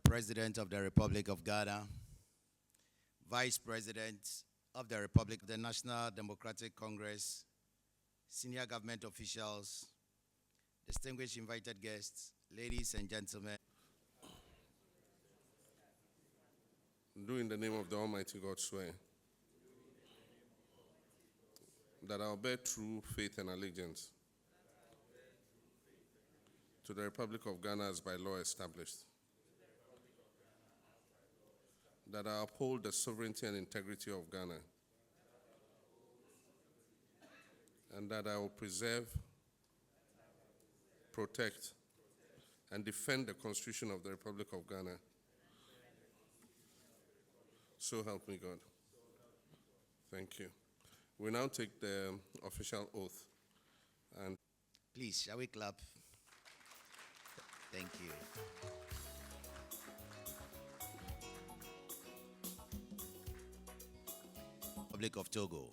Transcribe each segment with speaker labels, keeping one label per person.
Speaker 1: President of the Republic of Ghana, Vice President of the Republic of the National Democratic Congress, senior government officials, distinguished invited guests, ladies and gentlemen.
Speaker 2: Do in the name of the Almighty God swear that I will bear true faith and allegiance to the Republic of Ghana as by law established, that I uphold the sovereignty and integrity of Ghana, and that I will preserve, protect, and defend the Constitution of the Republic of Ghana. So help me God. Thank you. We now take the official oath. And
Speaker 1: please, shall we clap? Thank you. Republic of Togo.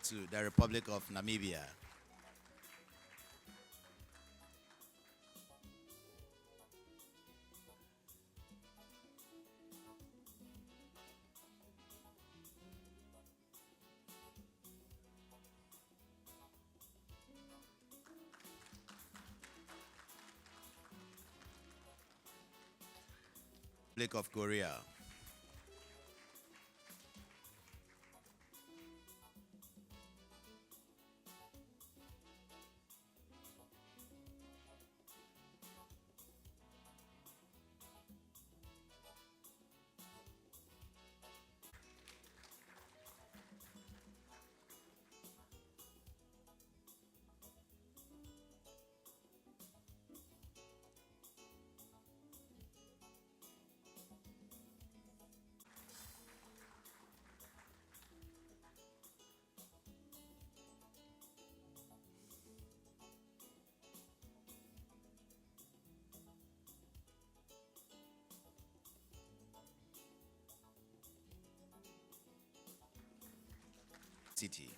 Speaker 1: To the Republic of Namibia. Republic of Korea. City.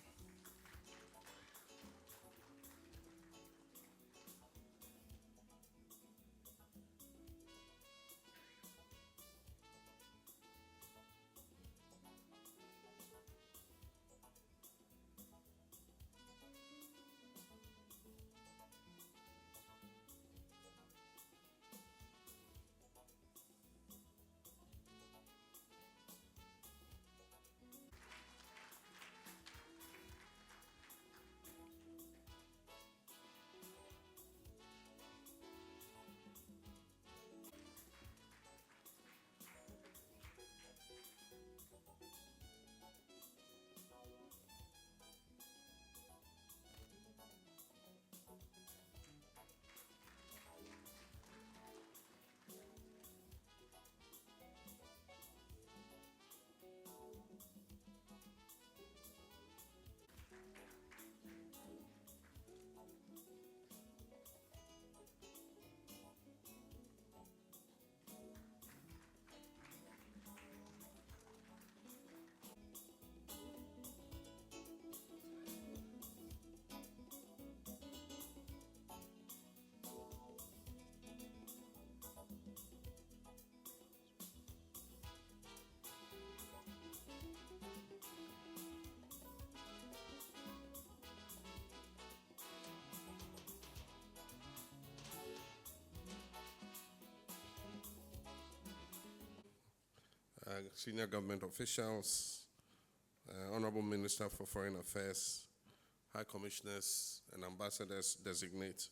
Speaker 2: senior government officials, Honorable Minister for Foreign Affairs, High Commissioners and Ambassadors designate,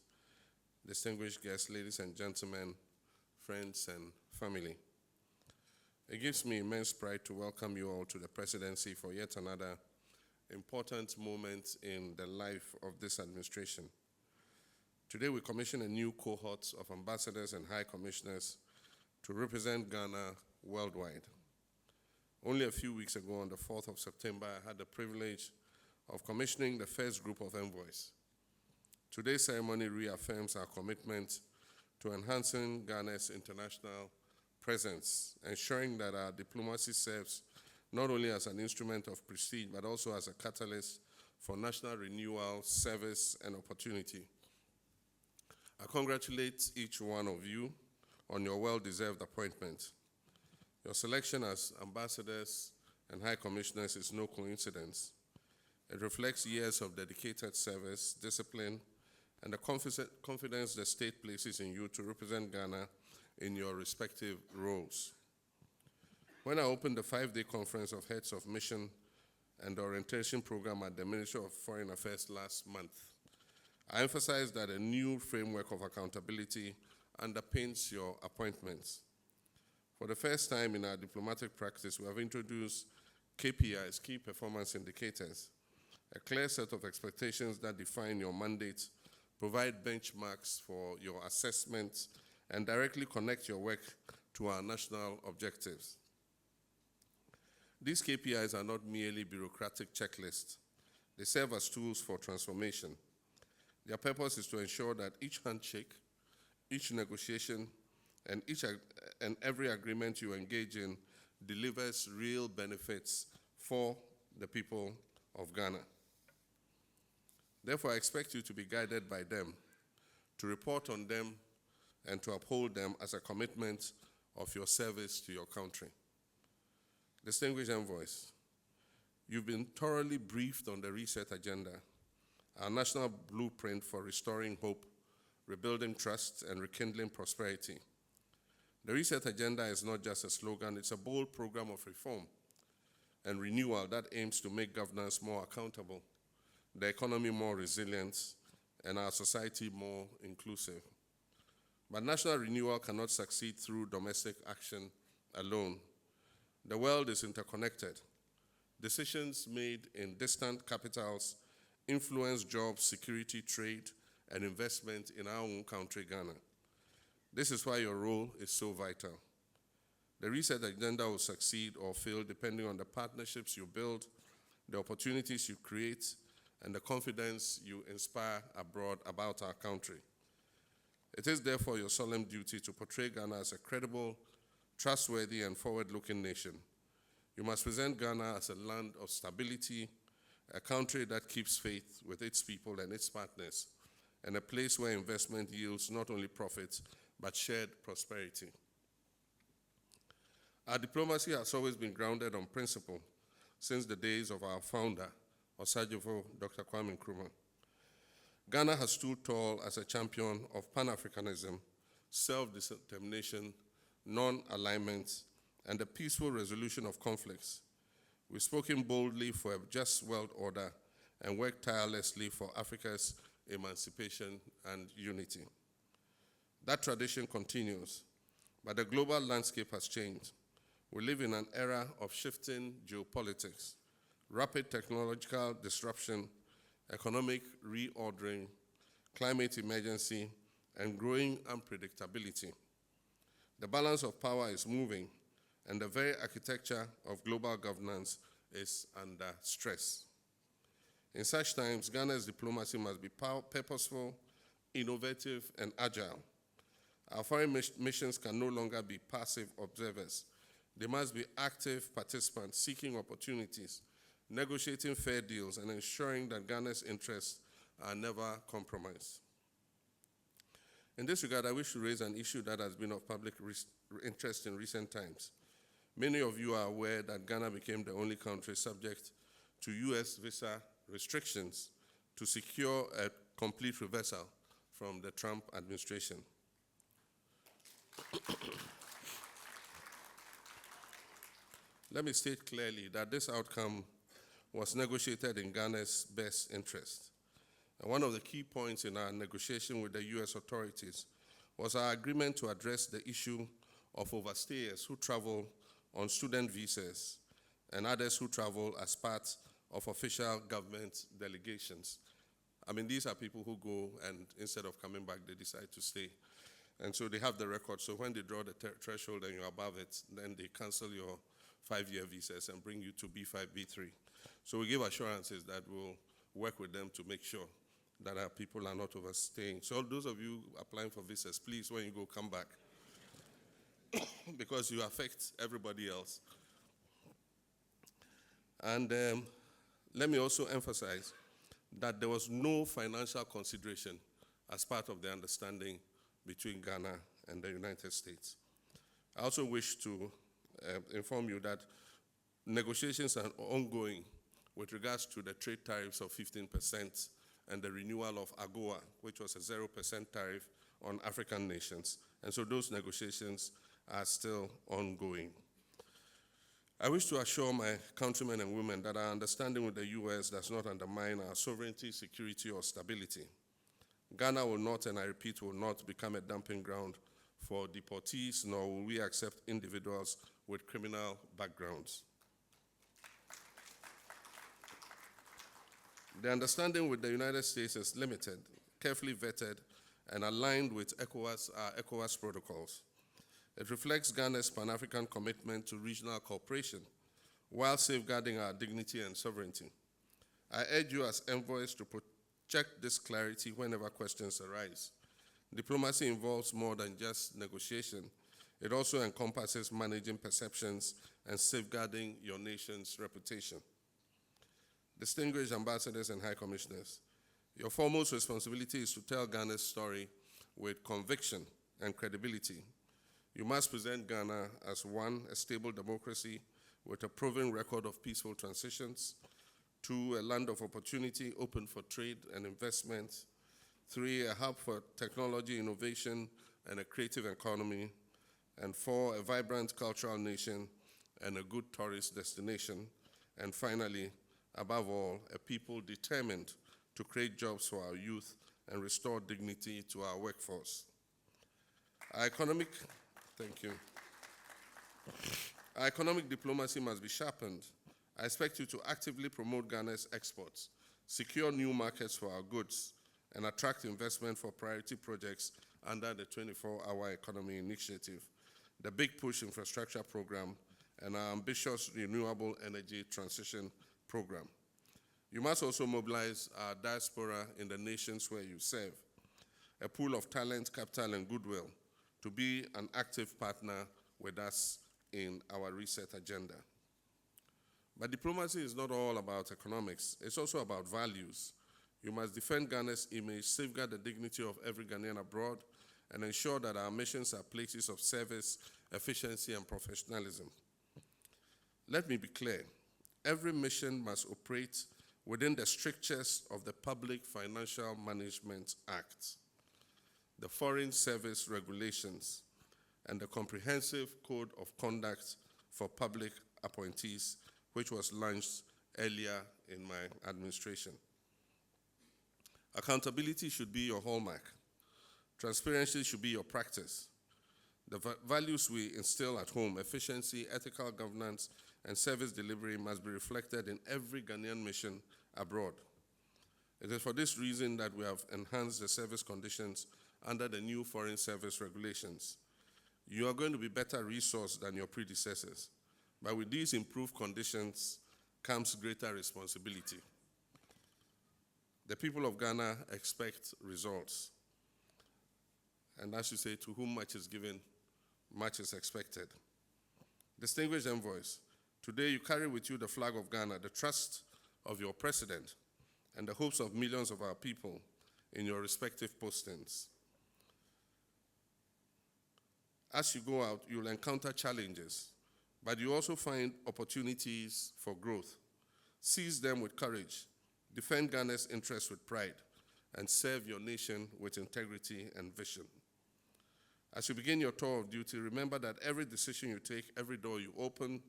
Speaker 2: distinguished guests, ladies and gentlemen, friends and family. It gives me immense pride to welcome you all to the presidency for yet another important moment in the life of this administration. Today we commission a new cohort of ambassadors and high commissioners to represent Ghana worldwide. Only a few weeks ago, on the 4th of September, I had the privilege of commissioning the first group of envoys. Today's ceremony reaffirms our commitment to enhancing Ghana's international presence, ensuring that our diplomacy serves not only as an instrument of prestige, but also as a catalyst for national renewal, service, and opportunity. I congratulate each one of you on your well-deserved appointment. Your selection as ambassadors and high commissioners is no coincidence. It reflects years of dedicated service, discipline, and the confidence the state places in you to represent Ghana in your respective roles. When I opened the 5-day conference of heads of mission and orientation program at the Ministry of Foreign Affairs last month, I emphasized that a new framework of accountability underpins your appointments. For the first time in our diplomatic practice, we have introduced KPIs, key performance indicators, a clear set of expectations that define your mandate, provide benchmarks for your assessments, and directly connect your work to our national objectives. These KPIs are not merely bureaucratic checklists. They serve as tools for transformation. Their purpose is to ensure that each handshake, each negotiation, and every agreement you engage in delivers real benefits for the people of Ghana. Therefore, I expect you to be guided by them, to report on them, and to uphold them as a commitment of your service to your country. Distinguished envoys, you've been thoroughly briefed on the reset agenda, our national blueprint for restoring hope, rebuilding trust, and rekindling prosperity. The reset agenda is not just a slogan, it's a bold program of reform and renewal that aims to make governance more accountable, the economy more resilient, and our society more inclusive. But national renewal cannot succeed through domestic action alone. The world is interconnected. Decisions made in distant capitals influence jobs, security, trade, and investment in our own country, Ghana. This is why your role is so vital. The reset agenda will succeed or fail depending on the partnerships you build, the opportunities you create, and the confidence you inspire abroad about our country. It is therefore your solemn duty to portray Ghana as a credible, trustworthy, and forward-looking nation. You must present Ghana as a land of stability, a country that keeps faith with its people and its partners, and a place where investment yields not only profits, but shared prosperity. Our diplomacy has always been grounded on principle since the days of our founder, Osagyefo Dr. Kwame Nkrumah. Ghana has stood tall as a champion of Pan-Africanism, self-determination, non-alignment, and the peaceful resolution of conflicts. We've spoken boldly for a just world order and worked tirelessly for Africa's emancipation and unity. That tradition continues, but the global landscape has changed. We live in an era of shifting geopolitics, rapid technological disruption, economic reordering, climate emergency, and growing unpredictability. The balance of power is moving, and the very architecture of global governance is under stress. In such times, Ghana's diplomacy must be purposeful, innovative, and agile. Our foreign missions can no longer be passive observers. They must be active participants seeking opportunities, negotiating fair deals, and ensuring that Ghana's interests are never compromised. In this regard, I wish to raise an issue that has been of public interest in recent times. Many of you are aware that Ghana became the only country subject to US visa restrictions to secure a complete reversal from the Trump administration. Let me state clearly that this outcome was negotiated in Ghana's best interest. And one of the key points in our negotiation with the US authorities was our agreement to address the issue of overstayers who travel on student visas and others who travel as part of official government delegations. I mean, these are people who go and instead of coming back, they decide to stay. And so they have the record. So when they draw the threshold and you're above it, then they cancel your 5-year visas and bring you to B5, B3. So we give assurances that we'll work with them to make sure that our people are not overstaying. So those of you applying for visas, please, when you go, come back. Because you affect everybody else. And let me also emphasize that there was no financial consideration as part of the understanding between Ghana and the United States. I also wish to inform you that negotiations are ongoing with regards to the trade tariffs of 15% and the renewal of AGOA, which was a 0% tariff on African nations. And so those negotiations are still ongoing. I wish to assure my countrymen and women that our understanding with the U.S. does not undermine our sovereignty, security, or stability. Ghana will not, and I repeat, will not become a dumping ground for deportees, nor will we accept individuals with criminal backgrounds. The understanding with the United States is limited, carefully vetted, and aligned with ECOWAS protocols. It reflects Ghana's Pan-African commitment to regional cooperation while safeguarding our dignity and sovereignty. I urge you as envoys to project this clarity whenever questions arise. Diplomacy involves more than just negotiation. It also encompasses managing perceptions and safeguarding your nation's reputation. Distinguished ambassadors and high commissioners, your foremost responsibility is to tell Ghana's story with conviction and credibility. You must present Ghana as one, a stable democracy with a proven record of peaceful transitions; two, a land of opportunity open for trade and investment; three, a hub for technology, innovation, and a creative economy; and four, a vibrant cultural nation and a good tourist destination; and finally, above all, a people determined to create jobs for our youth and restore dignity to our workforce. Thank you. Our economic diplomacy must be sharpened. I expect you to actively promote Ghana's exports, secure new markets for our goods, and attract investment for priority projects under the 24-Hour Economy Initiative, the Big Push Infrastructure Program, and our ambitious renewable energy transition program. You must also mobilize our diaspora in the nations where you serve, a pool of talent, capital, and goodwill, to be an active partner with us in our reset agenda. But diplomacy is not all about economics. It's also about values. You must defend Ghana's image, safeguard the dignity of every Ghanaian abroad, and ensure that our missions are places of service, efficiency, and professionalism. Let me be clear. Every mission must operate within the strictures of the Public Financial Management Act, the Foreign Service Regulations, and the Comprehensive Code of Conduct for Public Appointees, which was launched earlier in my administration. Accountability should be your hallmark. Transparency should be your practice. The values we instill at home, efficiency, ethical governance, and service delivery, must be reflected in every Ghanaian mission abroad. It is for this reason that we have enhanced the service conditions under the new Foreign Service Regulations. You are going to be better resourced than your predecessors, but with these improved conditions comes greater responsibility. The people of Ghana expect results. And as you say, to whom much is given, much is expected. Distinguished envoys, today you carry with you the flag of Ghana, the trust of your president, and the hopes of millions of our people in your respective postings. As you go out, you'll encounter challenges, but you also find opportunities for growth. Seize them with courage, defend Ghana's interests with pride, and serve your nation with integrity and vision. As you begin your tour of duty, remember that every decision you take, every door you open,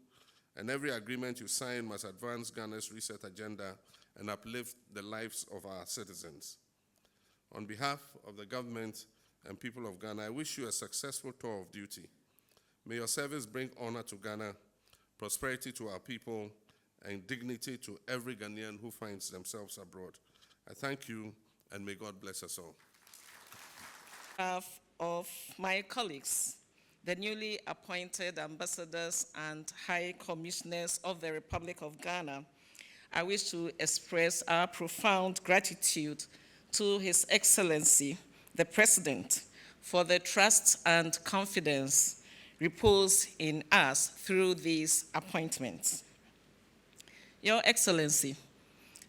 Speaker 2: and every agreement you sign must advance Ghana's reset agenda and uplift the lives of our citizens. On behalf of the government and people of Ghana, I wish you a successful tour of duty. May your service bring honor to Ghana, prosperity to our people, and dignity to every Ghanaian who finds themselves abroad. I thank you, and may God bless us all.
Speaker 3: On behalf of my colleagues, the newly appointed ambassadors and high commissioners of the Republic of Ghana, I wish to express our profound gratitude to His Excellency, the President, for the trust and confidence reposed in us through these appointments. Your Excellency,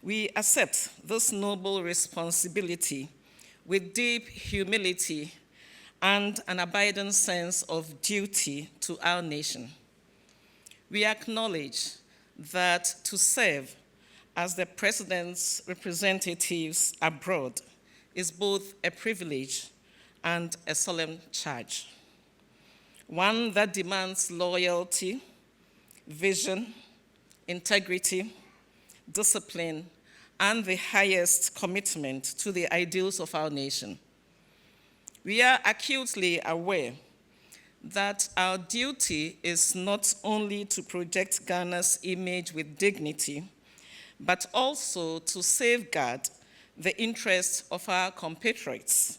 Speaker 3: we accept this noble responsibility with deep humility and an abiding sense of duty to our nation. We acknowledge that to serve as the President's representatives abroad is both a privilege and a solemn charge, one that demands loyalty, vision, integrity, discipline, and the highest commitment to the ideals of our nation. We are acutely aware that our duty is not only to project Ghana's image with dignity, but also to safeguard the interests of our compatriots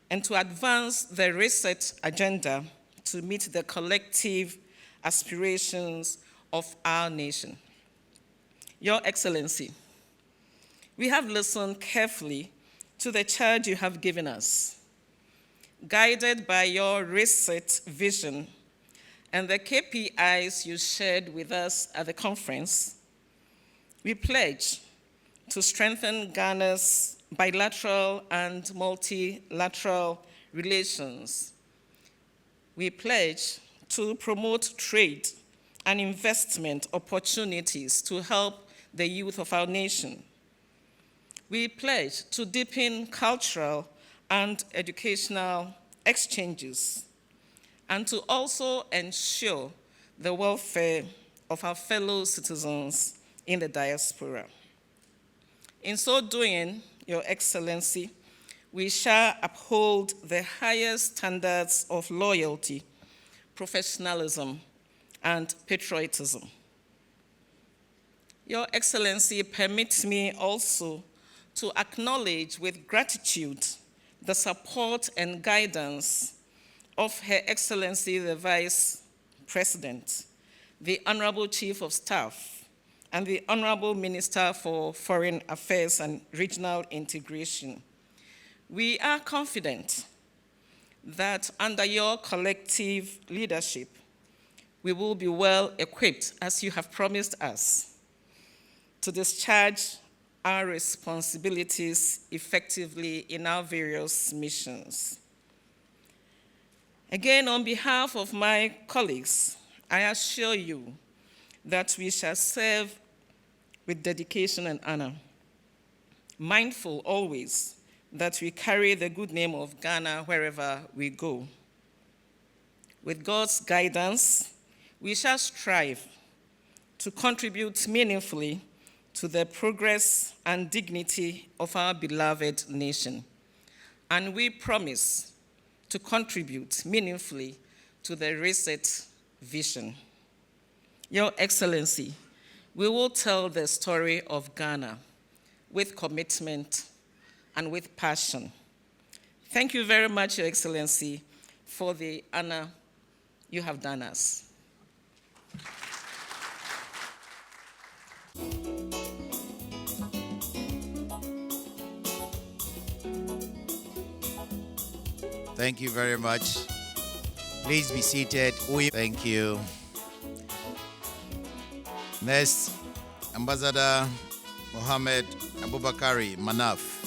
Speaker 3: and to advance the reset agenda to meet the collective aspirations of our nation. Your Excellency, we have listened carefully to the charge you have given us. Guided by your reset vision and the KPIs you shared with us at the conference, we pledge to strengthen Ghana's bilateral and multilateral relations. We pledge to promote trade and investment opportunities to help the youth of our nation. We pledge to deepen cultural and educational exchanges, and to also ensure the welfare of our fellow citizens in the diaspora. In so doing, Your Excellency, we shall uphold the highest standards of loyalty, professionalism, and patriotism. Your Excellency, permit me also to acknowledge with gratitude the support and guidance of Her Excellency the Vice President, the Honorable Chief of Staff, and the Honorable Minister for Foreign Affairs and Regional Integration. We are confident that under your collective leadership, we will be well equipped, as you have promised us, to discharge our responsibilities effectively in our various missions. Again, on behalf of my colleagues, I assure you that we shall serve with dedication and honor, mindful always that we carry the good name of Ghana wherever we go. With God's guidance, we shall strive to contribute meaningfully to the progress and dignity of our beloved nation. And we promise to contribute meaningfully to the reset vision. Your Excellency, we will tell the story of Ghana with commitment and with passion. Thank you very much, Your Excellency, for the honor you have done us.
Speaker 1: Thank you very much. Please be seated. Thank you. Next, Ambassador Mohammed Abubakari Manaf.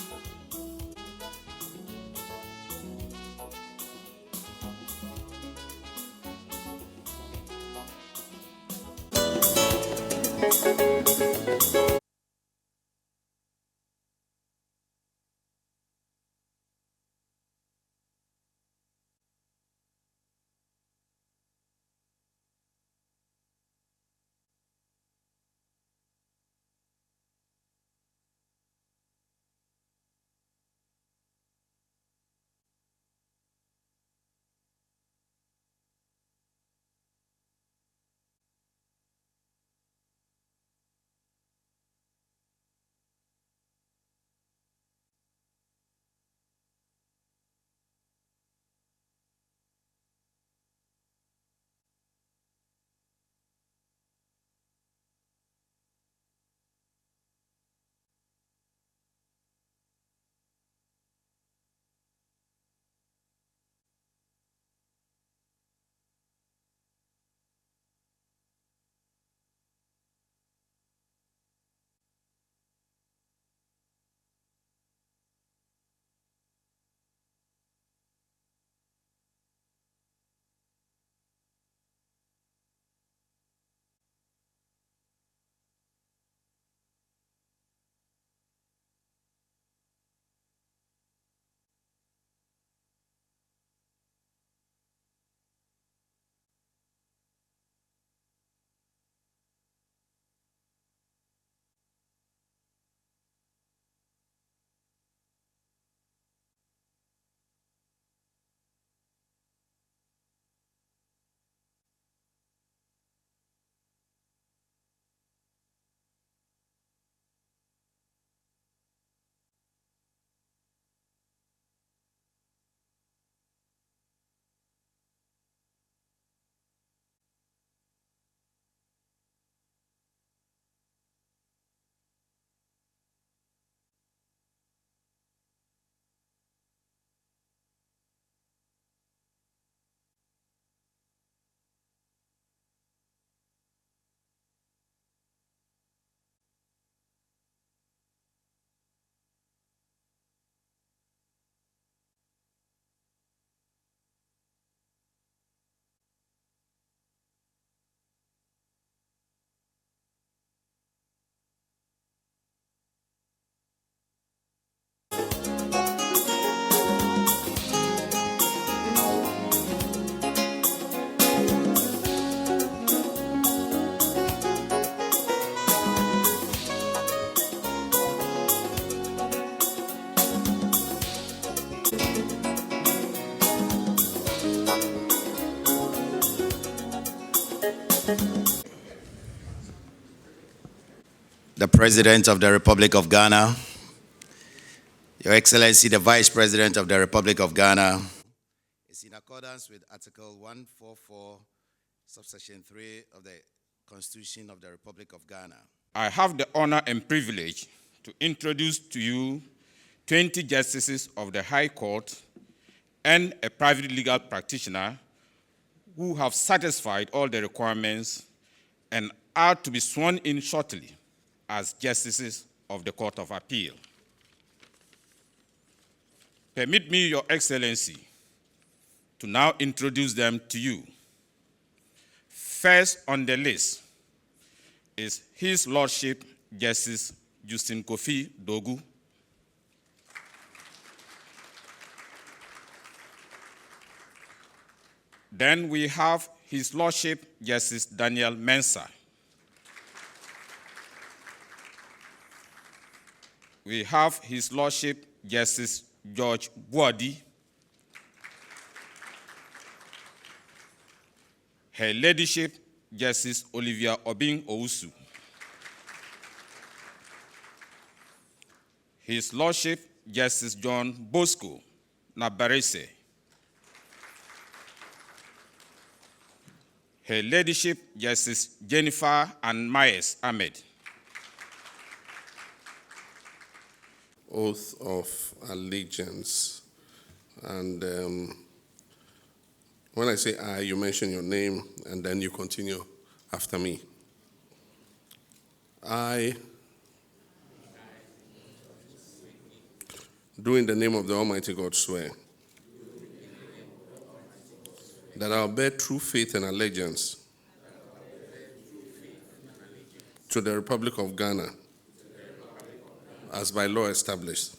Speaker 1: the President of the Republic of Ghana, Your Excellency, the Vice President of the Republic of Ghana, is in accordance with Article 144, subsection 3 of the Constitution of the Republic of Ghana.
Speaker 4: I have the honor and privilege to introduce to you 20 justices of the High Court and a private legal practitioner who have satisfied all the requirements and are to be sworn in shortly as justices of the Court of Appeal. Permit me, Your Excellency, to now introduce them to you. First on the list is His Lordship Justice Justin Kofi Dogu. Then we have His Lordship Justice Daniel Mensah. We have His Lordship Justice George Boadi. Her Ladyship Justice Olivia Obing Owusu. His Lordship Justice John Bosco Nabarese. Her Ladyship Justice Jennifer Ann Myers Ahmed.
Speaker 2: Oath of allegiance. And when I say I, you mention your name, and then you continue after me. I, do in the name of the Almighty God, swear that I will bear true faith and allegiance to the Republic of Ghana as by law established,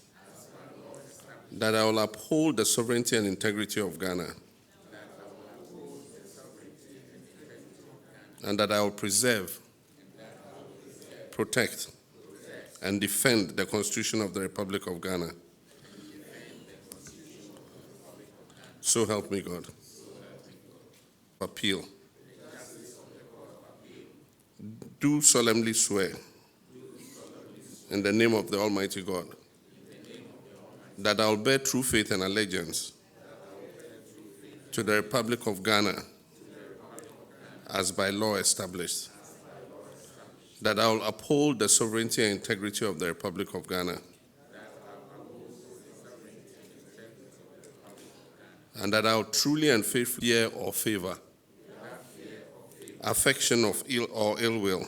Speaker 2: that I will uphold the sovereignty and integrity of Ghana, and that I will preserve, protect, and defend the Constitution of the Republic of Ghana. So help me God. Appeal. Do solemnly swear in the name of the Almighty God that I will bear true faith and allegiance to the Republic of Ghana as by law established, that I will uphold the sovereignty and integrity of the Republic of Ghana, and that I will truly and faithfully fear or favor, affection of ill or ill will,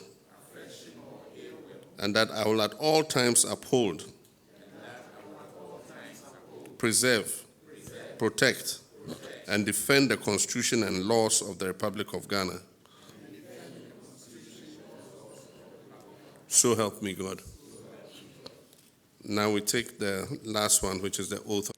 Speaker 2: and that I will at all times uphold, preserve, protect, and defend the Constitution and laws of the Republic of Ghana. So help me God. Now we take the last one, which is the oath.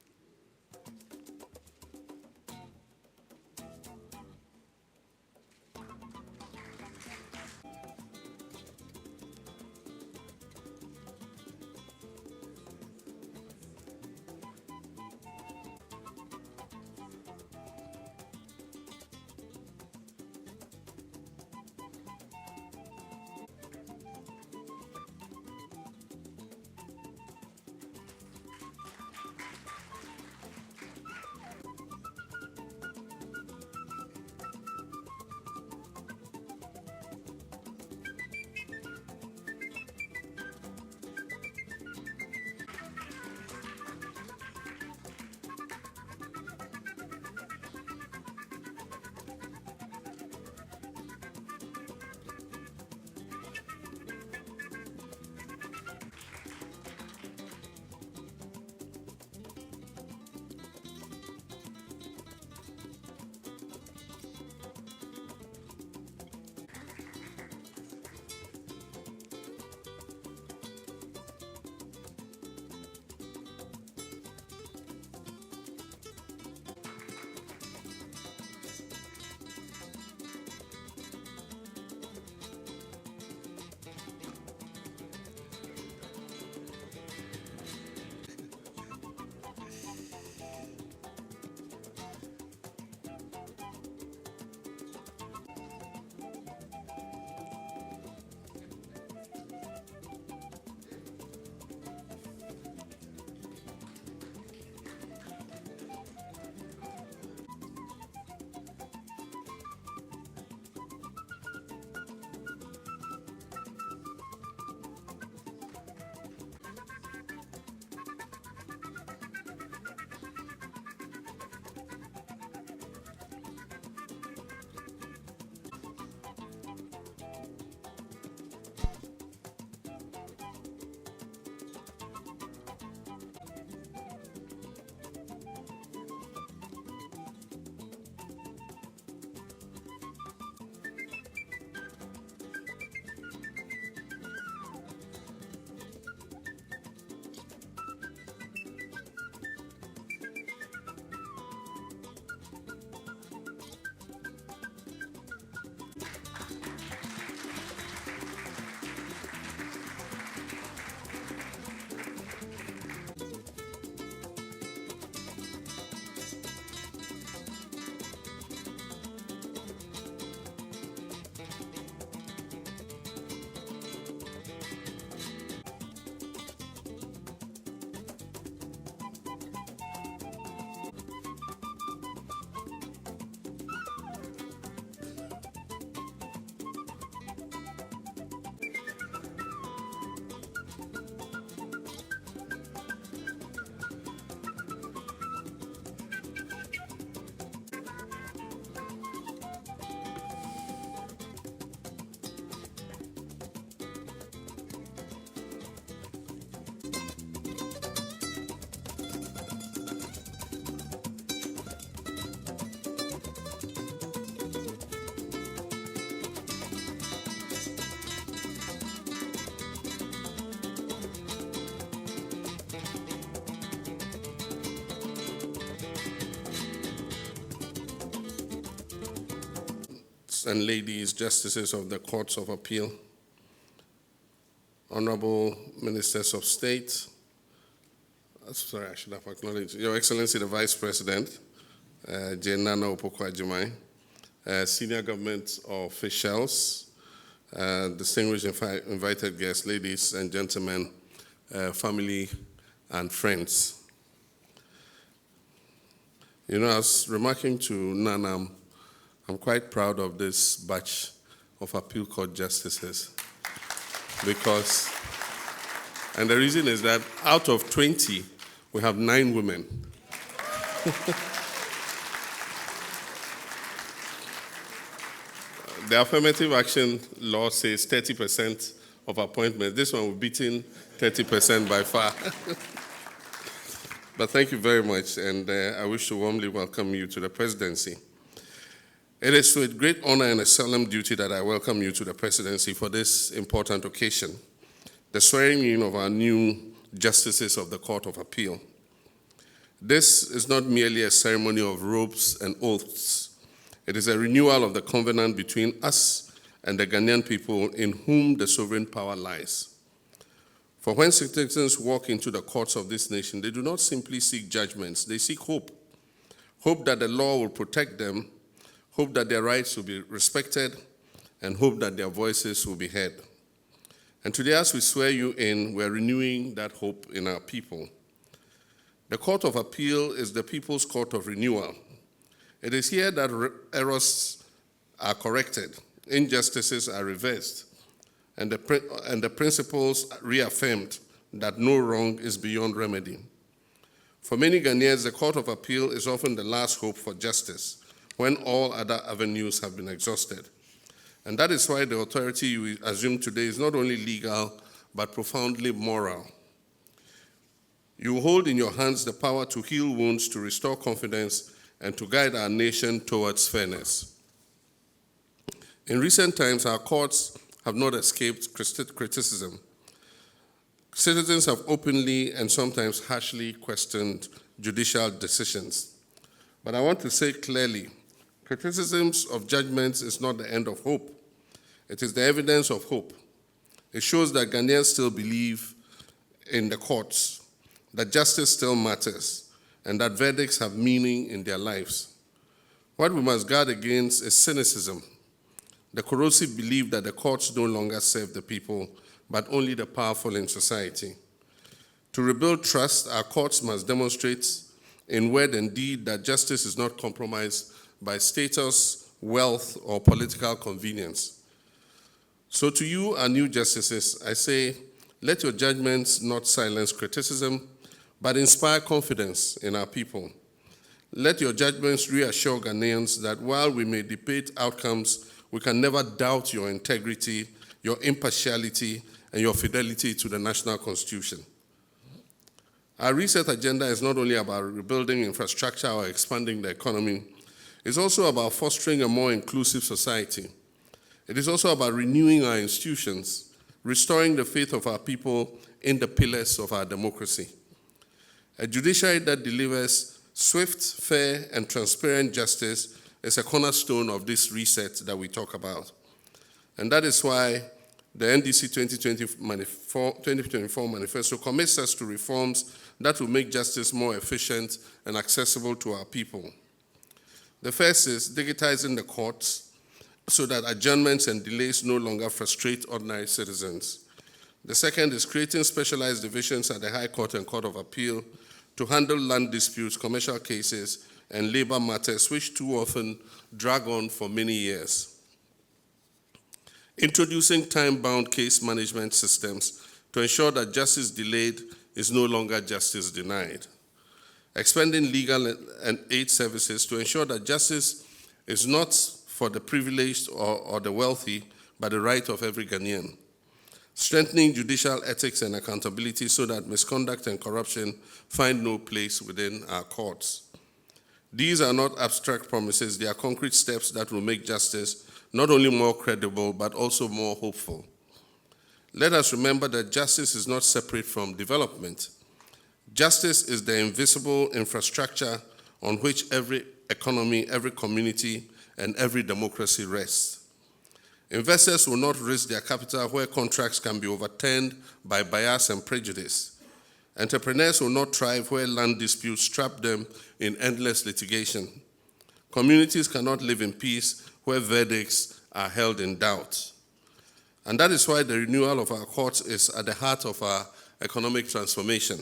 Speaker 2: and ladies, justices of the Courts of Appeal, honorable ministers of state, sorry, I should have acknowledged, Your Excellency the Vice President, Jane Nana Opoku-Agyeman, senior government officials, distinguished invited guests, ladies and gentlemen, family and friends. You know, I was remarking to Nana, I'm quite proud of this batch of appeal court justices because, and the reason is that out of 20, we have 9 women. The affirmative action law says 30% of appointments. This one we're beating 30% by far. But thank you very much, and I wish to warmly welcome you to the presidency. It is with great honor and a solemn duty that I welcome you to the presidency for this important occasion, the swearing in of our new justices of the Court of Appeal. This is not merely a ceremony of robes and oaths. It is a renewal of the covenant between us and the Ghanaian people in whom the sovereign power lies. For when citizens walk into the courts of this nation, they do not simply seek judgments, they seek hope. Hope that the law will protect them, hope that their rights will be respected, and hope that their voices will be heard. And today, as we swear you in, we're renewing that hope in our people. The Court of Appeal is the people's court of renewal. It is here that errors are corrected, injustices are reversed, and the principles reaffirmed that no wrong is beyond remedy. For many Ghanaians, the Court of Appeal is often the last hope for justice when all other avenues have been exhausted. And that is why the authority you assume today is not only legal, but profoundly moral. You hold in your hands the power to heal wounds, to restore confidence, and to guide our nation towards fairness. In recent times, our courts have not escaped criticism. Citizens have openly and sometimes harshly questioned judicial decisions. But I want to say clearly, criticisms of judgments is not the end of hope. It is the evidence of hope. It shows that Ghanaians still believe in the courts, that justice still matters, and that verdicts have meaning in their lives. What we must guard against is cynicism, the corrosive belief that the courts no longer serve the people, but only the powerful in society. To rebuild trust, our courts must demonstrate in word and deed that justice is not compromised by status, wealth, or political convenience. So to you, our new justices, I say, let your judgments not silence criticism, but inspire confidence in our people. Let your judgments reassure Ghanaians that while we may debate outcomes, we can never doubt your integrity, your impartiality, and your fidelity to the national constitution. Our reset agenda is not only about rebuilding infrastructure or expanding the economy, it's also about fostering a more inclusive society. It is also about renewing our institutions, restoring the faith of our people in the pillars of our democracy. A judiciary that delivers swift, fair, and transparent justice is a cornerstone of this reset that we talk about. And that is why the NDC 2024 manifesto commits us to reforms that will make justice more efficient and accessible to our people. The first is digitizing the courts so that adjournments and delays no longer frustrate ordinary citizens. The second is creating specialized divisions at the High Court and Court of Appeal to handle land disputes, commercial cases, and labor matters, which too often drag on for many years. Introducing time-bound case management systems to ensure that justice delayed is no longer justice denied. Expanding legal and aid services to ensure that justice is not for the privileged or the wealthy, but the right of every Ghanaian. Strengthening judicial ethics and accountability so that misconduct and corruption find no place within our courts. These are not abstract promises, they are concrete steps that will make justice not only more credible, but also more hopeful. Let us remember that justice is not separate from development. Justice is the invisible infrastructure on which every economy, every community, and every democracy rests. Investors will not risk their capital where contracts can be overturned by bias and prejudice. Entrepreneurs will not thrive where land disputes trap them in endless litigation. Communities cannot live in peace where verdicts are held in doubt. And that is why the renewal of our courts is at the heart of our economic transformation.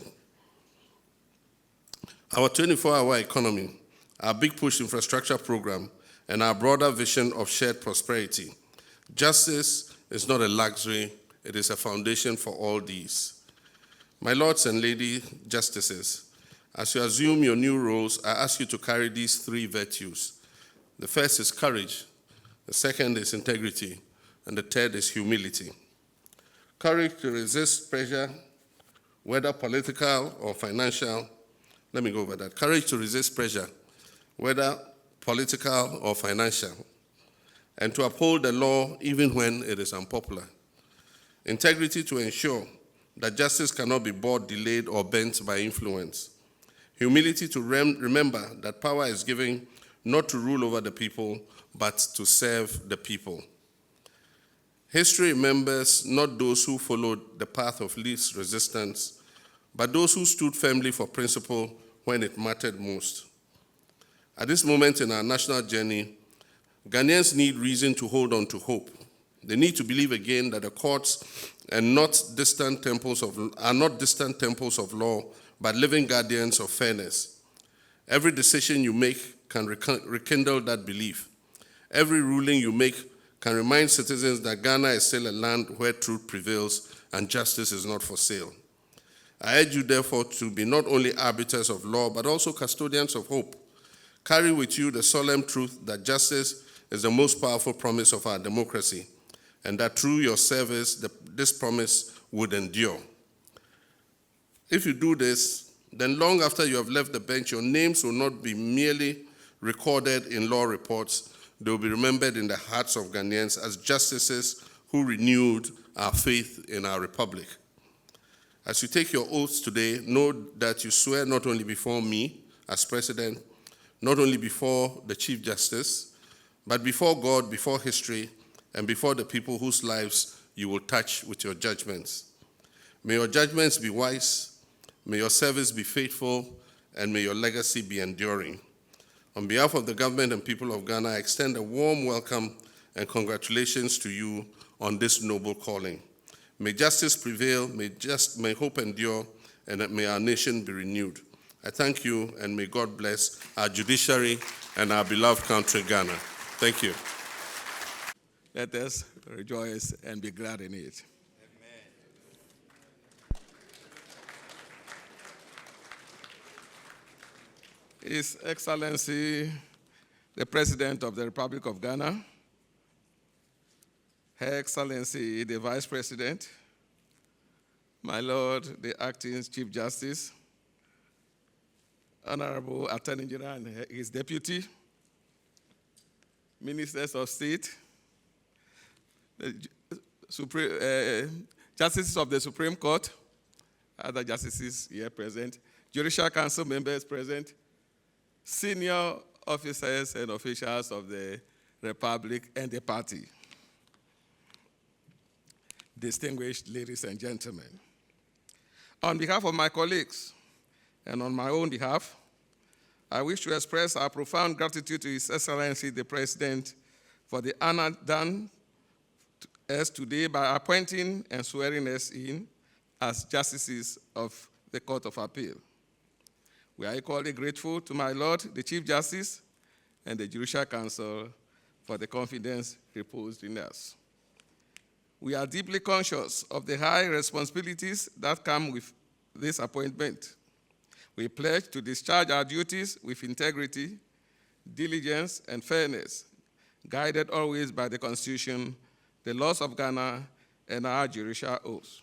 Speaker 2: Our 24-hour economy, our big push infrastructure program, and our broader vision of shared prosperity. Justice is not a luxury, it is a foundation for all these. My lords and lady justices, as you assume your new roles, I ask you to carry these three virtues. The first is courage, the second is integrity, and the third is humility. Courage to resist pressure, whether political or financial. Let me go over that. Courage to resist pressure, whether political or financial, and to uphold the law even when it is unpopular. Integrity to ensure that justice cannot be bought, delayed, or bent by influence. Humility to remember that power is given not to rule over the people, but to serve the people. History remembers not those who followed the path of least resistance, but those who stood firmly for principle when it mattered most. At this moment in our national journey, Ghanaians need reason to hold on to hope. They need to believe again that the courts are not distant temples of law, but living guardians of fairness. Every decision you make can rekindle that belief. Every ruling you make can remind citizens that Ghana is still a land where truth prevails and justice is not for sale. I urge you, therefore, to be not only arbiters of law, but also custodians of hope. Carry with you the solemn truth that justice is the most powerful promise of our democracy, and that through your service, this promise would endure. If you do this, then long after you have left the bench, your names will not be merely recorded in law reports, they will be remembered in the hearts of Ghanaians as justices who renewed our faith in our republic. As you take your oaths today, know that you swear not only before me as president, not only before the Chief Justice, but before God, before history, and before the people whose lives you will touch with your judgments. May your judgments be wise, may your service be faithful, and may your legacy be enduring. On behalf of the government and people of Ghana, I extend a warm welcome and congratulations to you on this noble calling. May justice prevail, may hope endure, and may our nation be renewed. I thank you, and may God bless our judiciary and our beloved country, Ghana. Thank you.
Speaker 5: Let us rejoice and be glad in it. His Excellency, the President of the Republic of Ghana, Her Excellency, the Vice President, my Lord, the Acting Chief Justice, Honorable Attorney General and his Deputy, Ministers of State, the Justices of the Supreme Court, other justices here present, Judicial Council members present, senior officers and officials of the Republic and the party. Distinguished ladies and gentlemen, on behalf of my colleagues and on my own behalf, I wish to express our profound gratitude to His Excellency the President for the honor done to us today by appointing and swearing us in as justices of the Court of Appeal. We are equally grateful to my Lord, the Chief Justice, and the Judicial Council for the confidence reposed in us. We are deeply conscious of the high responsibilities that come with this appointment. We pledge to discharge our duties with integrity, diligence, and fairness, guided always by the Constitution, the laws of Ghana, and our judicial oaths.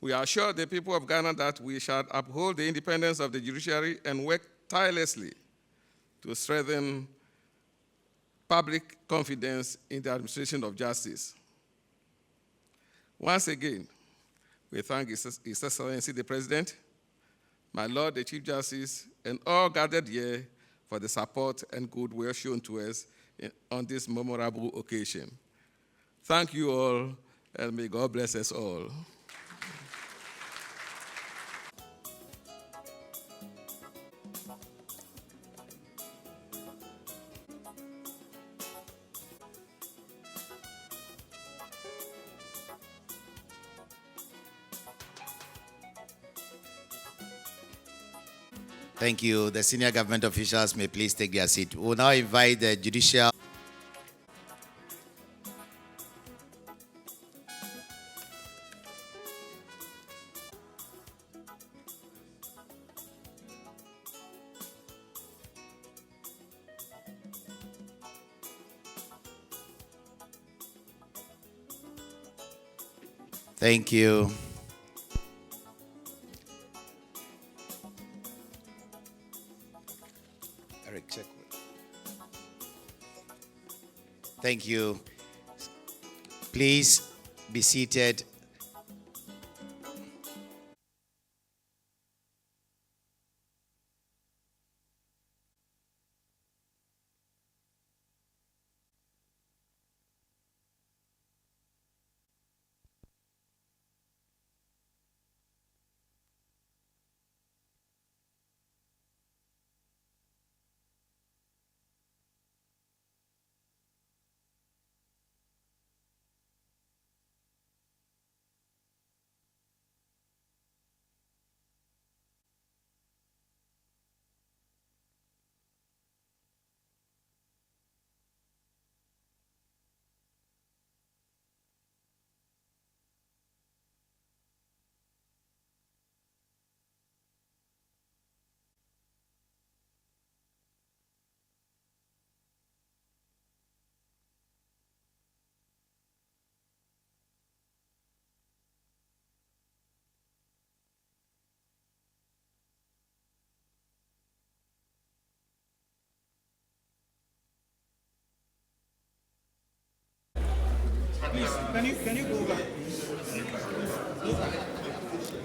Speaker 5: We assure the people of Ghana that we shall uphold the independence of the judiciary and work tirelessly to strengthen public confidence in the administration of justice. Once again, we thank His Excellency the President, my Lord the Chief Justice, and all gathered here for the support and goodwill shown to us on this memorable occasion. Thank you all, and may God bless us all.
Speaker 1: Thank you. The senior government officials may please take their seat. We will now invite the judicial. Thank you. Eric, check. Thank you. Please be seated.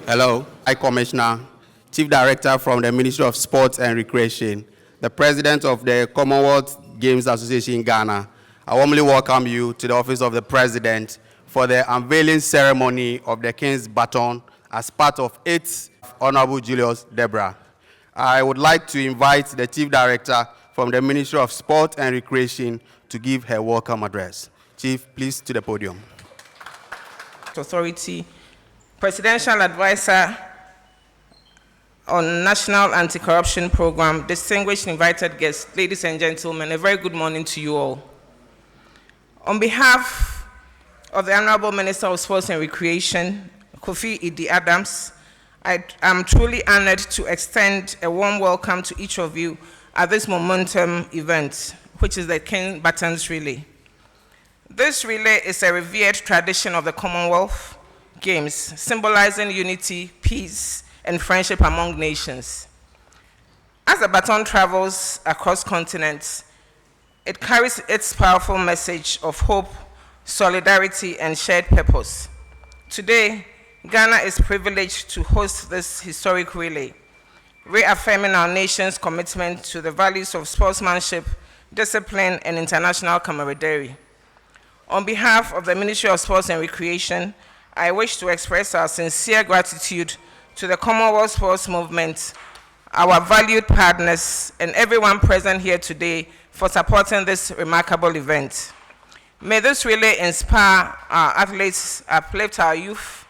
Speaker 6: Hello, High Commissioner, Chief Director from the Ministry of Sports and Recreation, the President of the Commonwealth Games Association in Ghana. I warmly welcome you to the Office of the President for the unveiling ceremony of the King's Baton as part of 8th Honorable Julius Deborah. I would like to invite the Chief Director from the Ministry of Sport and Recreation to give her welcome address. Chief, please to the podium.
Speaker 3: Authority, Presidential Advisor on National Anti-Corruption Program, distinguished invited guests, ladies and gentlemen, a very good morning to you all. On behalf of the Honorable Minister of Sports and Recreation, Kofi Idi Adams, I am truly honored to extend a warm welcome to each of you at this momentum event, which is the King Batons Relay. This relay is a revered tradition of the Commonwealth Games, symbolizing unity, peace, and friendship among nations. As the baton travels across continents, it carries its powerful message of hope, solidarity, and shared purpose. Today, Ghana is privileged to host this historic relay, reaffirming our nation's commitment to the values of sportsmanship, discipline, and international camaraderie. On behalf of the Ministry of Sports and Recreation, I wish to express our sincere gratitude to the Commonwealth Sports Movement, our valued partners, and everyone present here today for supporting this remarkable event. May this relay inspire our athletes, uplift our youth,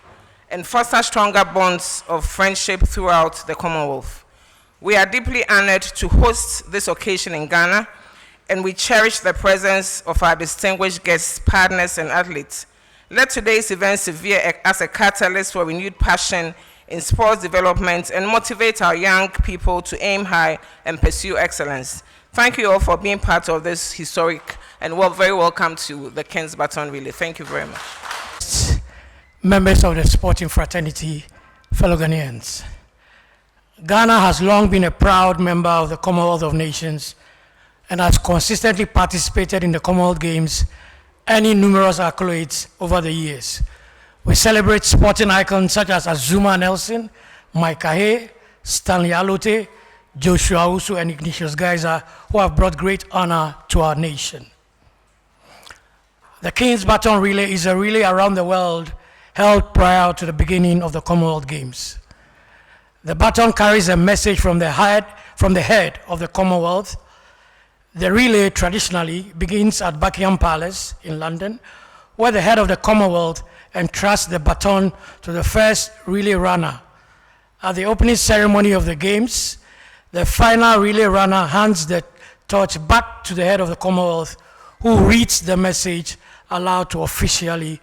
Speaker 3: and foster stronger bonds of friendship throughout the Commonwealth. We are deeply honored to host this occasion in Ghana, and we cherish the presence of our distinguished guests, partners, and athletes. Let today's event serve as a catalyst for renewed passion in sports development and motivate our young people to aim high and pursue excellence. Thank you all for being part of this historic, and very welcome to the King's Baton Relay. Thank you very much.
Speaker 7: Members of the sporting fraternity, fellow Ghanaians. Ghana has long been a proud member of the Commonwealth of Nations and has consistently participated in the Commonwealth Games, earning numerous accolades over the years. We celebrate sporting icons such as Azuma Nelson, Mike Kahe, Stanley Alote, Joshua Usu and Ignatius Geyser, who have brought great honor to our nation. The King's Baton Relay is a relay around the world held prior to the beginning of the Commonwealth Games. The baton carries a message from the head of the Commonwealth. The relay traditionally begins at Buckingham Palace in London, where the head of the Commonwealth entrusts the baton to the first relay runner. At the opening ceremony of the Games, the final relay runner hands the torch back to the head of the Commonwealth, who reads the message aloud to officially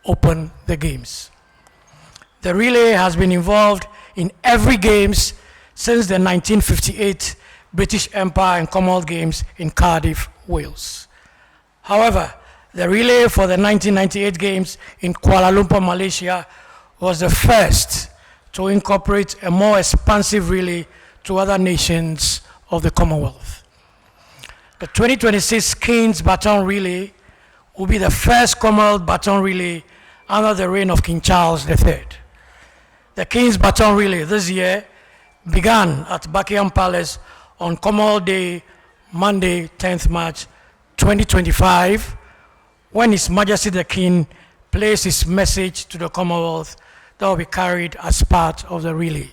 Speaker 7: open the Games. The relay has been involved in every Games since the 1958 British Empire and Commonwealth Games in Cardiff, Wales. However, the relay for the 1998 Games in Kuala Lumpur, Malaysia was the first to incorporate a more expansive relay to other nations of the Commonwealth. The 2026 King's Baton Relay will be the first Commonwealth Baton Relay under the reign of King Charles III. The King's Baton Relay this year began at Buckingham Palace on Commonwealth Day, Monday, 10th March 2025, when His Majesty the King placed his message to the Commonwealth that will be carried as part of the relay.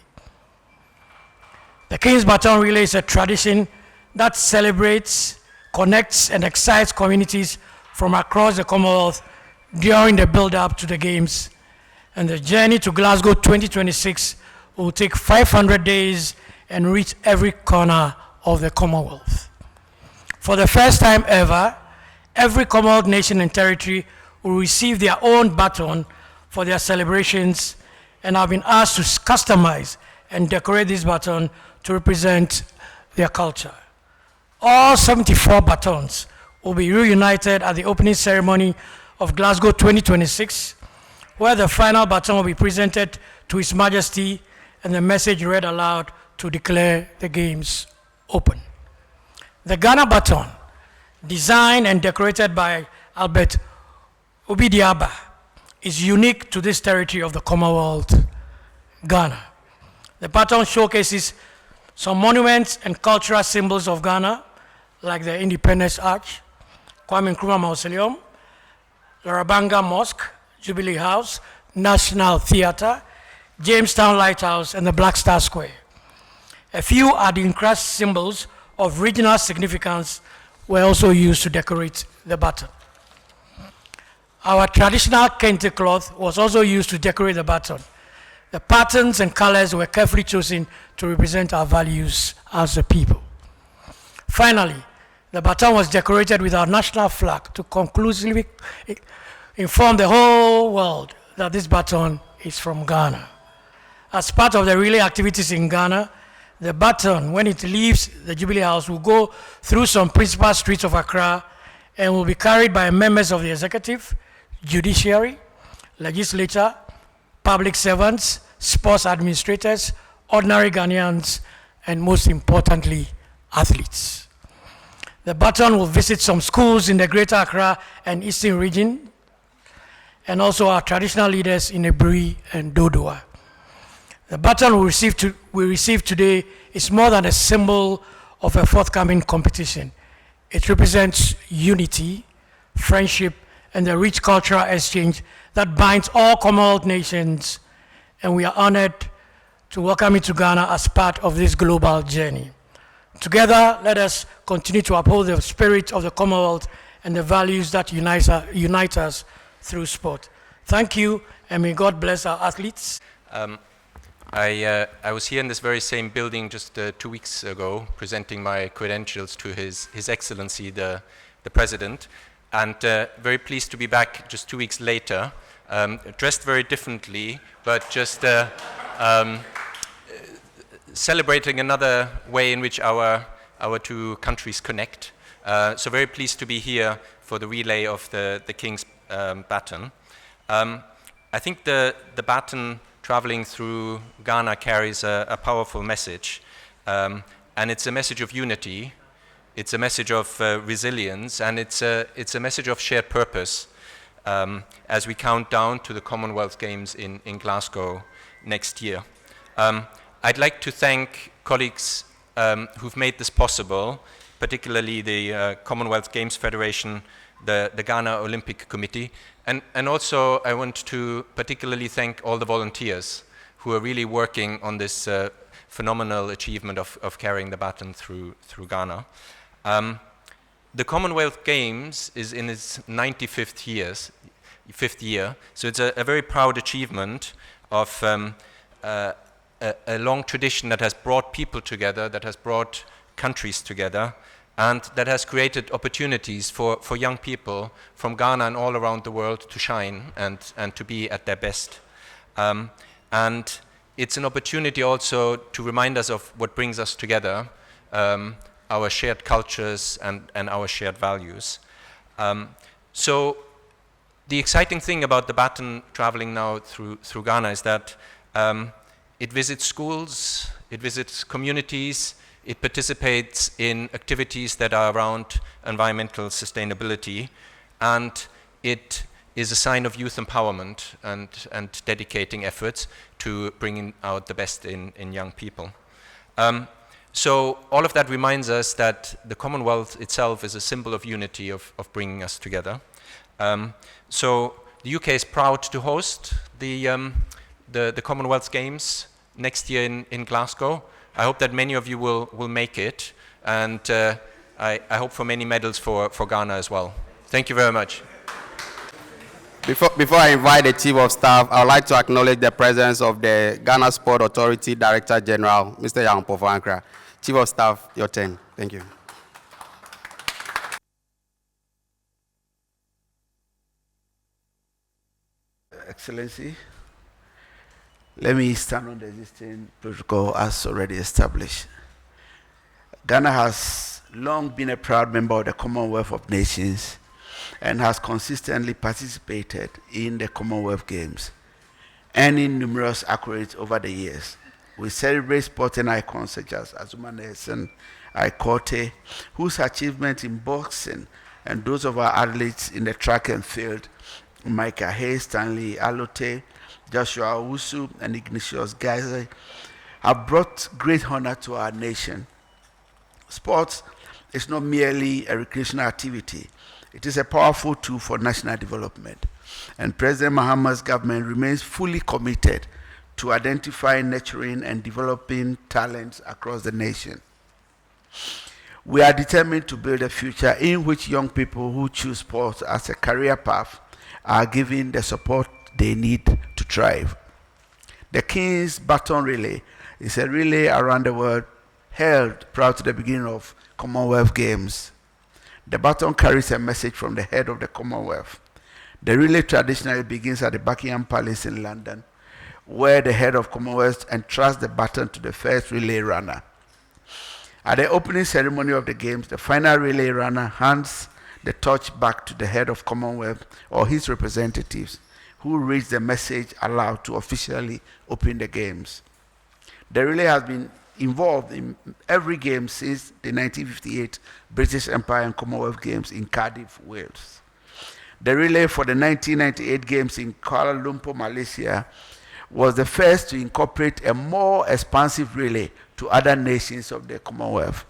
Speaker 7: The King's Baton Relay is a tradition that celebrates, connects, and excites communities from across the Commonwealth during the build-up to the Games. And the journey to Glasgow 2026 will take 500 days and reach every corner of the Commonwealth. For the first time ever, every Commonwealth nation and territory will receive their own baton for their celebrations and have been asked to customize and decorate this baton to represent their culture. All 74 batons will be reunited at the opening ceremony of Glasgow 2026, where the final baton will be presented to His Majesty and the message read aloud to declare the Games open. The Ghana baton, designed and decorated by Albert Obidiaba, is unique to this territory of the Commonwealth, Ghana. The baton showcases some monuments and cultural symbols of Ghana, like the Independence Arch, Kwame Nkrumah Mausoleum, Larabanga Mosque, Jubilee House, National Theatre, Jamestown Lighthouse, and the Black Star Square. A few adinkras symbols of regional significance were also used to decorate the baton. Our traditional kente cloth was also used to decorate the baton. The patterns and colors were carefully chosen to represent our values as a people. Finally, the baton was decorated with our national flag to conclusively inform the whole world that this baton is from Ghana. As part of the relay activities in Ghana, the baton, when it leaves the Jubilee House, will go through some principal streets of Accra and will be carried by members of the executive, judiciary, legislature, public servants, sports administrators, ordinary Ghanaians, and most importantly, athletes. The baton will visit some schools in the Greater Accra and Eastern region, and also our traditional leaders in Ebri and Dodoa. The baton we receive today is more than a symbol of a forthcoming competition. It represents unity, friendship, and the rich cultural exchange that binds all Commonwealth nations, and we are honored to welcome you to Ghana as part of this global journey. Together, let us continue to uphold the spirit of the Commonwealth and the values that unite us through sport. Thank you, and may God bless our athletes.
Speaker 8: I was here in this very same building just 2 weeks ago, presenting my credentials to His Excellency, the President, and very pleased to be back just 2 weeks later, dressed very differently, but just celebrating another way in which our two countries connect. So very pleased to be here for the relay of the King's baton. I think the baton traveling through Ghana carries a powerful message, and it's a message of unity, it's a message of resilience, and it's a message of shared purpose as we count down to the Commonwealth Games in Glasgow next year. I'd like to thank colleagues who've made this possible, particularly the Commonwealth Games Federation, the Ghana Olympic Committee, and also I want to particularly thank all the volunteers who are really working on this phenomenal achievement of carrying the baton through Ghana. The Commonwealth Games is in its 95th year, so it's a very proud achievement of a long tradition that has brought people together, that has brought countries together, and that has created opportunities for young people from Ghana and all around the world to shine and to be at their best. And it's an opportunity also to remind us of what brings us together, our shared cultures and our shared values. So the exciting thing about the baton traveling now through Ghana is that it visits schools, it visits communities, it participates in activities that are around environmental sustainability, and it is a sign of youth empowerment and dedicating efforts to bringing out the best in young people. So all of that reminds us that the Commonwealth itself is a symbol of unity, of bringing us together. So the UK is proud to host the Commonwealth Games next year in Glasgow. I hope that many of you will make it, and I hope for many medals for Ghana as well. Thank you very much.
Speaker 6: Before I invite the Chief of Staff, I would like to acknowledge the presence of the Ghana Sport Authority Director General, Mr. Yang Pofankra. Chief of Staff, your turn. Thank you.
Speaker 9: Excellency, let me stand on the existing protocol as already established. Ghana has long been a proud member of the Commonwealth of Nations and has consistently participated in the Commonwealth Games, earning numerous accolades over the years. We celebrate sporting icons such as Azuma Nelson, Aikote, whose achievements in boxing, and those of our athletes in the track and field, Micah Hayes, Stanley Alote, Joshua Owusu, and Ignatius Gaze, have brought great honor to our nation. Sports is not merely a recreational activity. It is a powerful tool for national development. And President Mahama's government remains fully committed to identifying, nurturing, and developing talents across the nation. We are determined to build a future in which young people who choose sports as a career path are given the support they need to thrive. The King's Baton Relay is a relay around the world held prior to the beginning of Commonwealth Games. The baton carries a message from the head of the Commonwealth. The relay traditionally begins at the Buckingham Palace in London, where the head of Commonwealth entrusts the baton to the first relay runner. At the opening ceremony of the Games, the final relay runner hands the torch back to the head of Commonwealth or his representatives, who reads the message aloud to officially open the Games. The relay has been involved in every game since the 1958 British Empire and Commonwealth Games in Cardiff, Wales. The relay for the 1998 Games in Kuala Lumpur, Malaysia, was the first to incorporate a more expansive relay to other nations of the Commonwealth.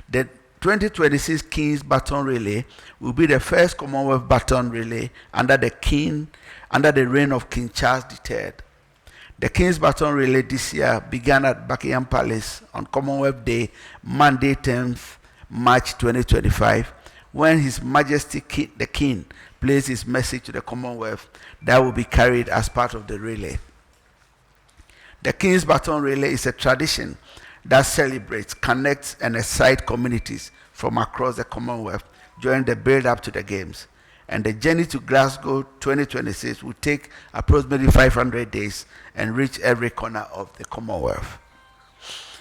Speaker 9: The 2026 King's Baton Relay will be the first Commonwealth Baton Relay under the reign of King Charles III. The King's Baton Relay this year began at Buckingham Palace on Commonwealth Day, Monday, 10th March 2025, when His Majesty the King placed his message to the Commonwealth that will be carried as part of the relay. The King's Baton Relay is a tradition that celebrates, connects, and excites communities from across the Commonwealth during the build-up to the Games. And the journey to Glasgow 2026 will take approximately 500 days and reach every corner of the Commonwealth.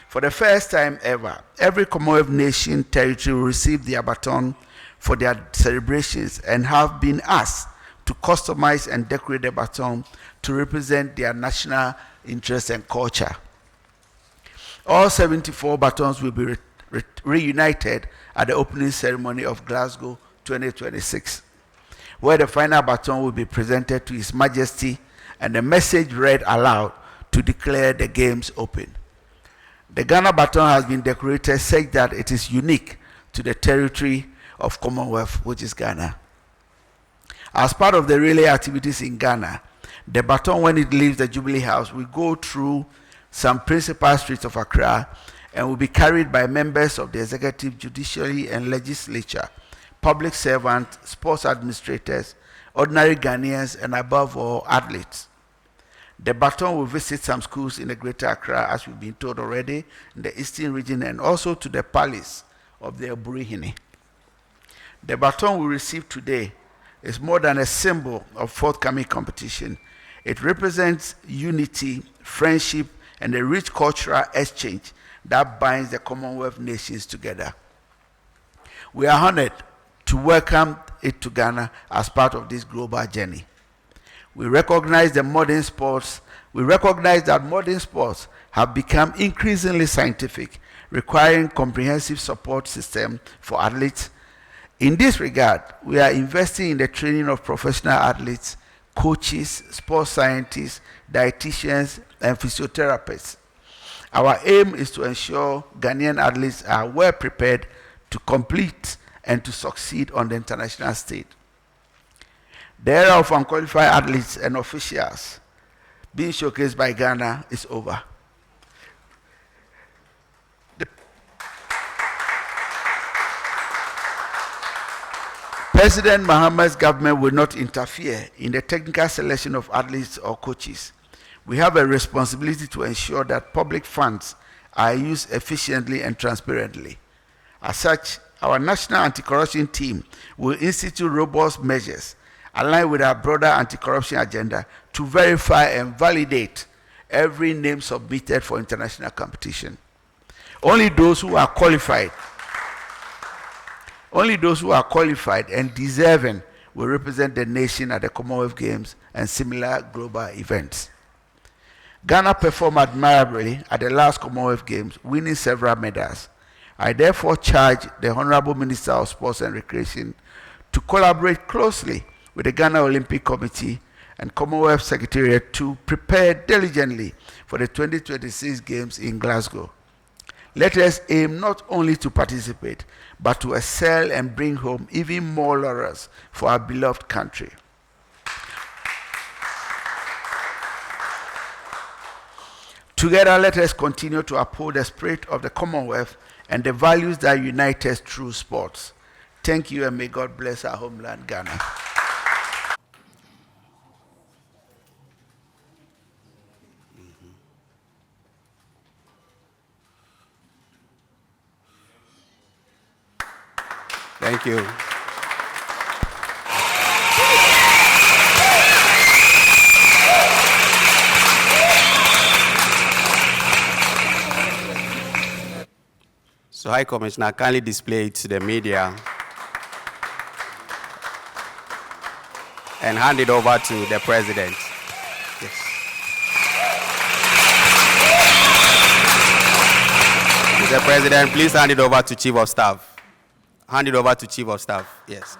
Speaker 9: For the first time ever, every Commonwealth nation territory will receive their baton for their celebrations and have been asked to customize and decorate the baton to represent their national interests and culture. All 74 batons will be reunited at the opening ceremony of Glasgow 2026, where the final baton will be presented to His Majesty and the message read aloud to declare the Games open. The Ghana baton has been decorated such that it is unique to the territory of Commonwealth, which is Ghana. As part of the relay activities in Ghana, the baton, when it leaves the Jubilee House, will go through some principal streets of Accra and will be carried by members of the executive, judiciary, and legislature, public servants, sports administrators, ordinary Ghanaians, and above all, athletes. The baton will visit some schools in the Greater Accra, as we've been told already, in the Eastern region, and also to the palace of the Oburihini. The baton we received today is more than a symbol of forthcoming competition. It represents unity, friendship, and a rich cultural exchange that binds the Commonwealth nations together. We are honored to welcome it to Ghana as part of this global journey. We recognize that modern sports have become increasingly scientific, requiring comprehensive support system for athletes. In this regard, we are investing in the training of professional athletes, coaches, sports scientists, dietitians, and physiotherapists. Our aim is to ensure Ghanaian athletes are well prepared to compete and to succeed on the international stage. The era of unqualified athletes and officials being showcased by Ghana is over. President Mahama's government will not interfere in the technical selection of athletes or coaches. We have a responsibility to ensure that public funds are used efficiently and transparently. As such, our national anti-corruption team will institute robust measures aligned with our broader anti-corruption agenda to verify and validate every name submitted for international competition. Only those who are qualified and deserving will represent the nation at the Commonwealth Games and similar global events. Ghana performed admirably at the last Commonwealth Games, winning several medals. I therefore charge the Honorable Minister of Sports and Recreation to collaborate closely with the Ghana Olympic Committee and Commonwealth Secretariat to prepare diligently for the 2026 Games in Glasgow. Let us aim not only to participate, but to excel and bring home even more laurels for our beloved country. Together, let us continue to uphold the spirit of the Commonwealth and the values that unite us through sports. Thank you, and may God bless our homeland, Ghana.
Speaker 6: Thank you. So, High Commissioner, kindly display it to the media and hand it over to the President. Yes. Mr. President, please hand it over to Chief of Staff. Hand it over to Chief of Staff. Yes.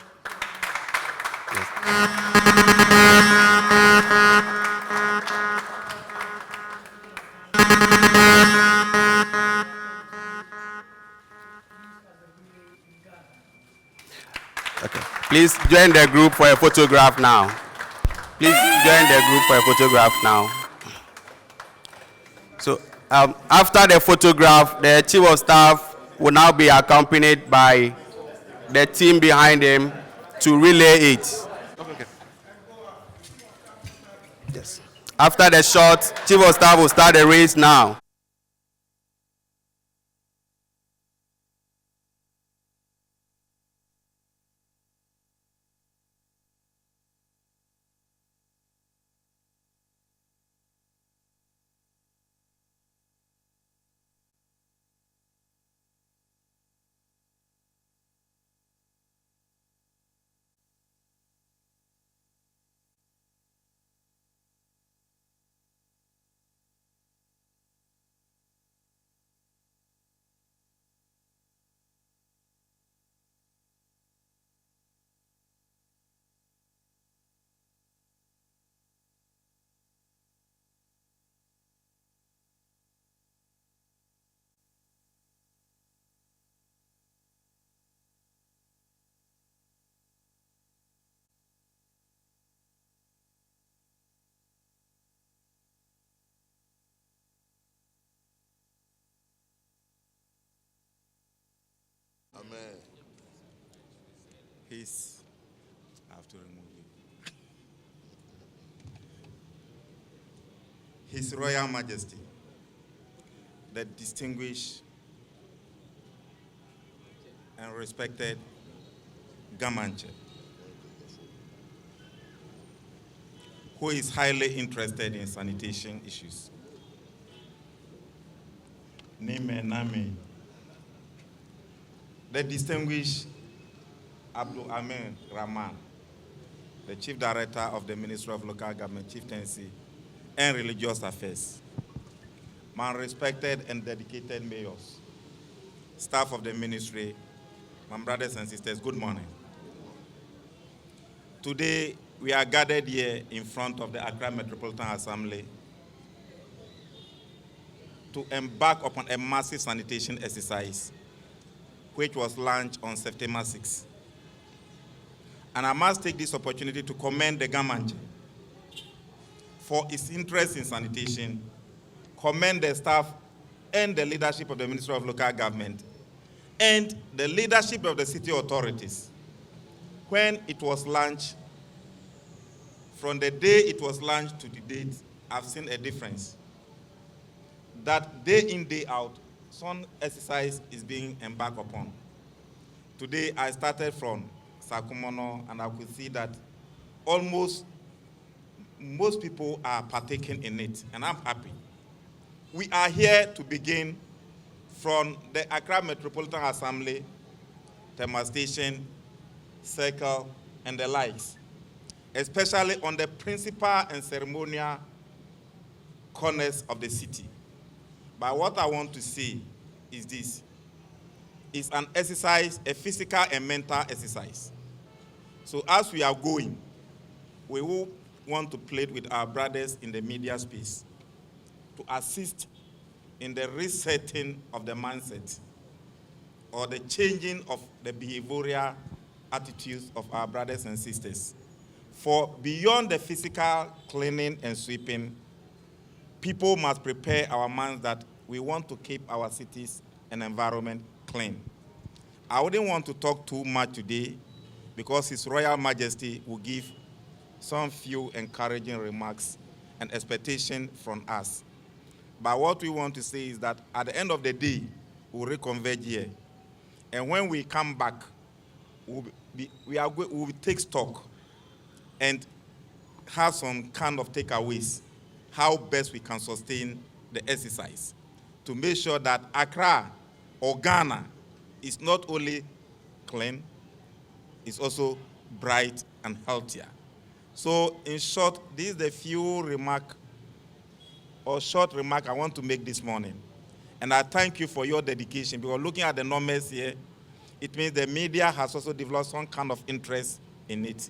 Speaker 6: Okay. Please join the group for a photograph now. Please join the group for a photograph now. So after the photograph, the Chief of Staff will now be accompanied by the team behind him to relay it. Okay. Yes. After the shot, Chief of Staff will start the race now.
Speaker 10: I have to remove it. His Royal Majesty, the distinguished and respected Galamsey, who is highly interested in sanitation issues. Name, the distinguished Abdul Amin Rahman, the Chief Director of the Ministry of Local Government, Chieftaincy, and Religious Affairs. My respected and dedicated mayors, staff of the ministry, my brothers and sisters, good morning. Today, we are gathered here in front of the Accra Metropolitan Assembly to embark upon a massive sanitation exercise, which was launched on September 6. And I must take this opportunity to commend the government for its interest in sanitation, commend the staff and the leadership of the Ministry of Local Government, and the leadership of the city authorities. When it was launched, from the day it was launched to the date, I've seen a difference. That day in, day out, some exercise is being embarked upon. Today, I started from Sakumono, and I could see that almost most people are partaking in it, and I'm happy. We are here to begin from the Accra Metropolitan Assembly, Tema Station, Circle, and the likes, especially on the principal and ceremonial corners of the city. But what I want to say is this. It's an exercise, a physical and mental exercise. So as we are going, we will want to plead with our brothers in the media space to assist in the resetting of the mindset or the changing of the behavioral attitudes of our brothers and sisters. For beyond the physical cleaning and sweeping, people must prepare our minds that we want to keep our cities and environment clean. I wouldn't want to talk too much today because His Royal Majesty will give some few encouraging remarks and expectation from us. But what we want to say is that at the end of the day, we'll reconverge here. And when we come back, we will take stock and have some kind of takeaways, how best we can sustain the exercise to make sure that Accra or Ghana is not only clean, it's also bright and healthier. So in short, this is the short remark I want to make this morning. And I thank you for your dedication, because looking at the numbers here, it means the media has also developed some kind of interest in it.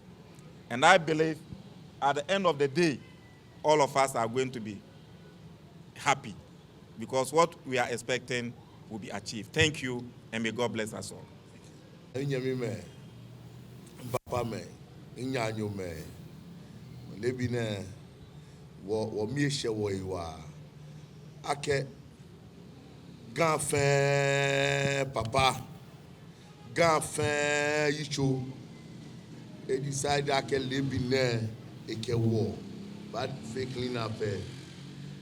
Speaker 10: And I believe at the end of the day, all of us are going to be happy, because what we are expecting will be achieved. Thank you, and may God bless us all.
Speaker 11: Papa Ganfin Yicho, they decide that can live in there, it can walk, but fake clean up.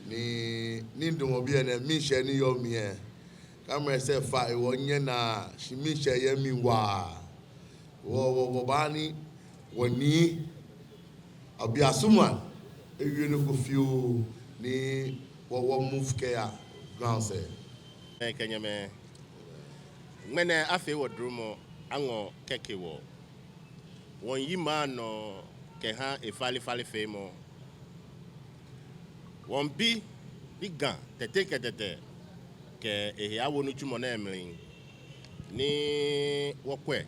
Speaker 11: Ni ndo bi na mi hye ni yo mi e camera say fa e wonye na shi mi hye ye mi wa wo ba ni woni abi asuma e wi no go fiu ni wo move ke ya Galamsey
Speaker 12: kenyame mene afi wo drumo ango keke wo won yima no ke ha e fali fe mo won bi gan tete ke e ya wonu tumo na emrin ni wokwe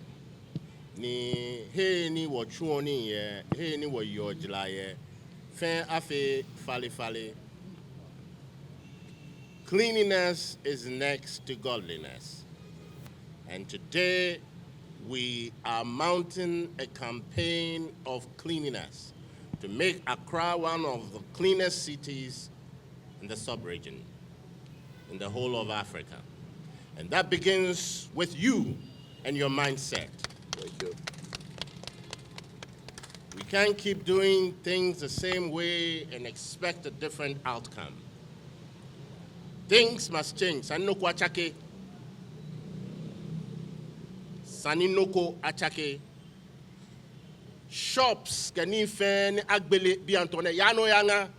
Speaker 12: ni he ni wo chuo ni ye he ni wo yo jila ye fe afi fali. Cleanliness is next to godliness. And today we are mounting a campaign of cleanliness to make Accra one of the cleanest cities in the sub-region, in the whole of Africa. And that begins with you and your mindset.
Speaker 11: Thank you.
Speaker 12: We can't keep doing things the same way and expect a different outcome. Things must change. Saninoko achake. Saninoko achake. Shops kani fen agbele bi antone yano yanga.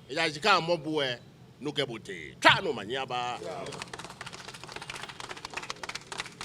Speaker 12: Ya jika mobwe nukebote. Tano manyaba.